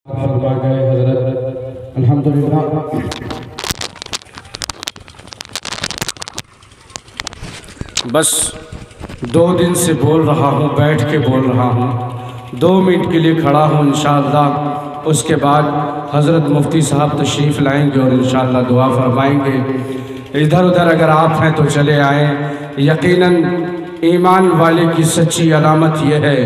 فرما گئے حضرت الحمدللہ۔ بس 2 دن سے بول رہا ہوں، بیٹھ کے بول رہا ہوں، 2 منٹ کے لیے کھڑا ہوں انشاءاللہ۔ اس کے بعد حضرت مفتی صاحب تشریف لائیں گے اور انشاءاللہ دعا فرمائیں گے۔ ادھر ادھر اگر آپ ہیں تو چلے آئیں۔ یقیناً ایمان والے کی سچی علامت یہ ہے،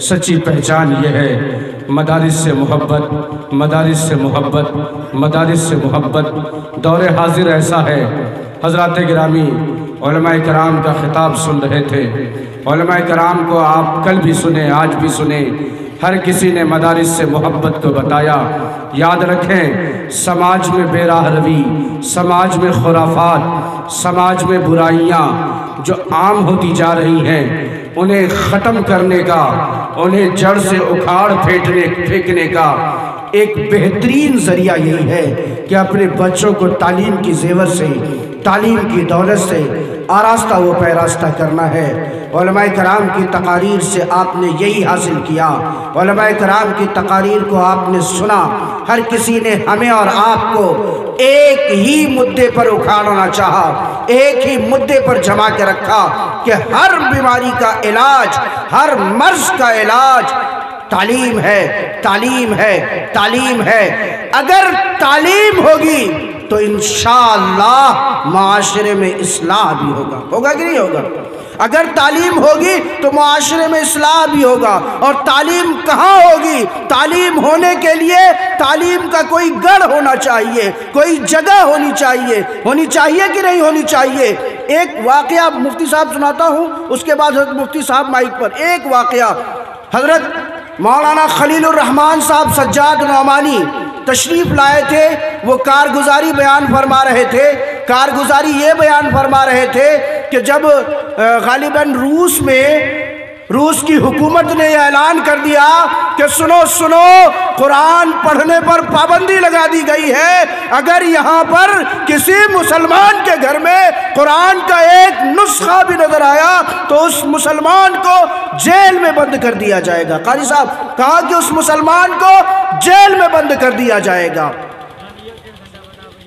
سچی پہچان یہ ہے، مدارس سے محبت، مدارس سے محبت، مدارس سے محبت۔ دور حاضر ایسا ہے، حضرات گرامی علماء کرام کا خطاب سن رہے تھے۔ علماء کرام کو آپ کل بھی سنیں، آج بھی سنیں، ہر کسی نے مدارس سے محبت کو بتایا۔ یاد رکھیں، سماج میں بے راہ روی، سماج میں خرافات، سماج میں برائیاں جو عام ہوتی جا رہی ہیں، انہیں ختم کرنے کا، انہیں جڑ سے اکھاڑ پھینکنے کا ایک بہترین ذریعہ یہی ہے کہ اپنے بچوں کو تعلیم کی زیور سے، تعلیم کی دولت سے آراستہ و پیراستہ کرنا ہے۔ علماء کرام کی تقاریر سے آپ نے یہی حاصل کیا، علماء کرام کی تقاریر کو آپ نے سنا۔ ہر کسی نے ہمیں اور آپ کو ایک ہی مدے پر اکھاڑنا چاہا، ایک ہی مدے پر جما کے رکھا کہ ہر بیماری کا علاج، ہر مرض کا علاج تعلیم ہے، تعلیم ہے، تعلیم ہے۔ اگر تعلیم ہوگی تو انشاءاللہ معاشرے میں اصلاح بھی ہوگا، ہوگا کہ نہیں ہوگا؟ اگر تعلیم ہوگی تو معاشرے میں اصلاح بھی ہوگا۔ اور تعلیم کہاں ہوگی؟ تعلیم ہونے کے لیے تعلیم کا کوئی گڑھ ہونا چاہیے، کوئی جگہ ہونی چاہیے کہ نہیں ہونی چاہیے۔ ایک واقعہ مفتی صاحب سناتا ہوں، اس کے بعد حضرت مفتی صاحب مائک پر۔ ایک واقعہ، حضرت مولانا خلیل الرحمن صاحب سجاد نعمانی تشریف لائے تھے، وہ کارگزاری بیان فرما رہے تھے۔ کارگزاری یہ بیان فرما رہے تھے کہ جب غالباً روس کی حکومت نے یہ اعلان کر دیا کہ سنو قرآن پڑھنے پر پابندی لگا دی گئی ہے، اگر یہاں پر کسی مسلمان کے گھر میں قرآن کا ایک نسخہ بھی نظر آیا تو اس مسلمان کو جیل میں بند کر دیا جائے گا۔ قاری صاحب کہا کہ اس مسلمان کو جیل میں بند کر دیا جائے گا،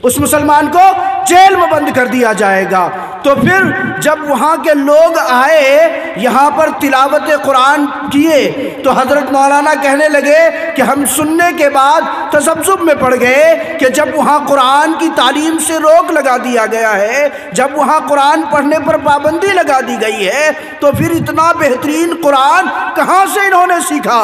اس مسلمان کو جیل میں بند کر دیا جائے گا۔ تو پھر جب وہاں کے لوگ آئے، یہاں پر تلاوت قرآن کیے، تو حضرت مولانا کہنے لگے کہ ہم سننے کے بعد تذبذب میں پڑ گئے کہ جب وہاں قرآن کی تعلیم سے روک لگا دیا گیا ہے، جب وہاں قرآن پڑھنے پر پابندی لگا دی گئی ہے، تو پھر اتنا بہترین قرآن کہاں سے انہوں نے سیکھا؟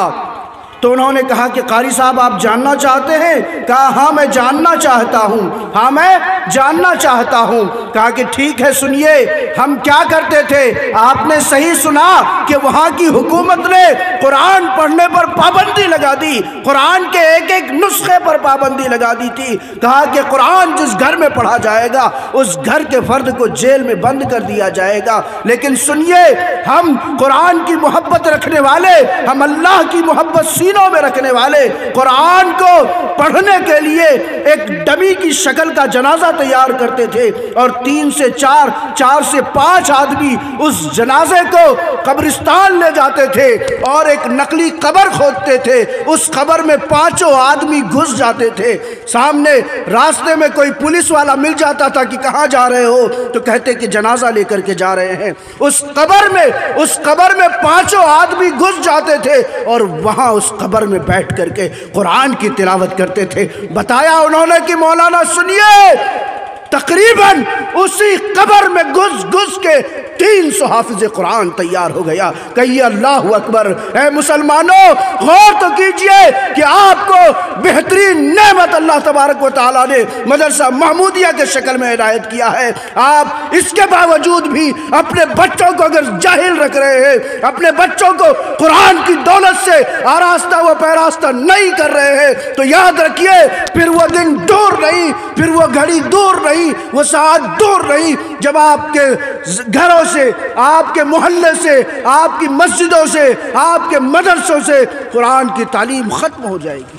تو انہوں نے کہا کہ قاری صاحب آپ جاننا چاہتے ہیں؟ کہا ہاں میں جاننا چاہتا ہوں، ہاں میں جاننا چاہتا ہوں۔ کہا کہ ٹھیک ہے سنیے، ہم کیا کرتے تھے؟ آپ نے صحیح سنا کہ وہاں کی حکومت نے قرآن پڑھنے پر پابندی لگا دی، قرآن کے ایک ایک نسخے پر پابندی لگا دی تھی۔ کہا کہ قرآن جس گھر میں پڑھا جائے گا اس گھر کے فرد کو جیل میں بند کر دیا جائے گا۔ لیکن سنیے، ہم قرآن کی محبت رکھنے والے، ہم اللہ کی محبت سینوں میں رکھنے والے، قرآن کو پڑھنے کے لیے ایک ڈمی کی شکل کا جنازہ تیار کرتے تھے اور 3 سے 4، 4 سے 5 آدمی اس جنازے کو قبرستان لے جاتے تھے اور ایک نقلی قبر کھودتے تھے۔ اس قبر میں 5 آدمی گھس جاتے تھے۔ سامنے راستے میں کوئی پولیس والا مل جاتا تھا کہ کہاں جا رہے ہو؟ تو کہتے کہ جنازہ لے کر کے جا رہے ہیں۔ اس قبر میں 5 آدمی گھس جاتے تھے اور وہاں اس قبر میں بیٹھ کر کے قرآن کی تلاوت کرتے تھے۔ بتایا انہوں نے کہ مولانا سنیے، تقریباً اسی قبر میں گھس کے 300 حافظ قرآن تیار ہو گیا۔ کہیے اللہ اکبر۔ اے مسلمانوں، غور تو کیجئے کہ آپ کو بہترین نعمت اللہ تبارک و تعالیٰ نے مدرسہ محمودیہ کے شکل میں عنایت کیا ہے۔ آپ اس کے باوجود بھی اپنے بچوں کو اگر جاہل رکھ رہے ہیں، اپنے بچوں کو قرآن کی دولت سے آراستہ و پیراستہ نہیں کر رہے ہیں، تو یاد رکھیے پھر وہ دن دور نہیں، پھر وہ گھڑی دور نہیں، وہ ساعت دور نہیں جب آپ کے گھروں سے، آپ کے محلے سے، آپ کی مسجدوں سے، آپ کے مدرسوں سے قرآن کی تعلیم ختم ہو جائے گی۔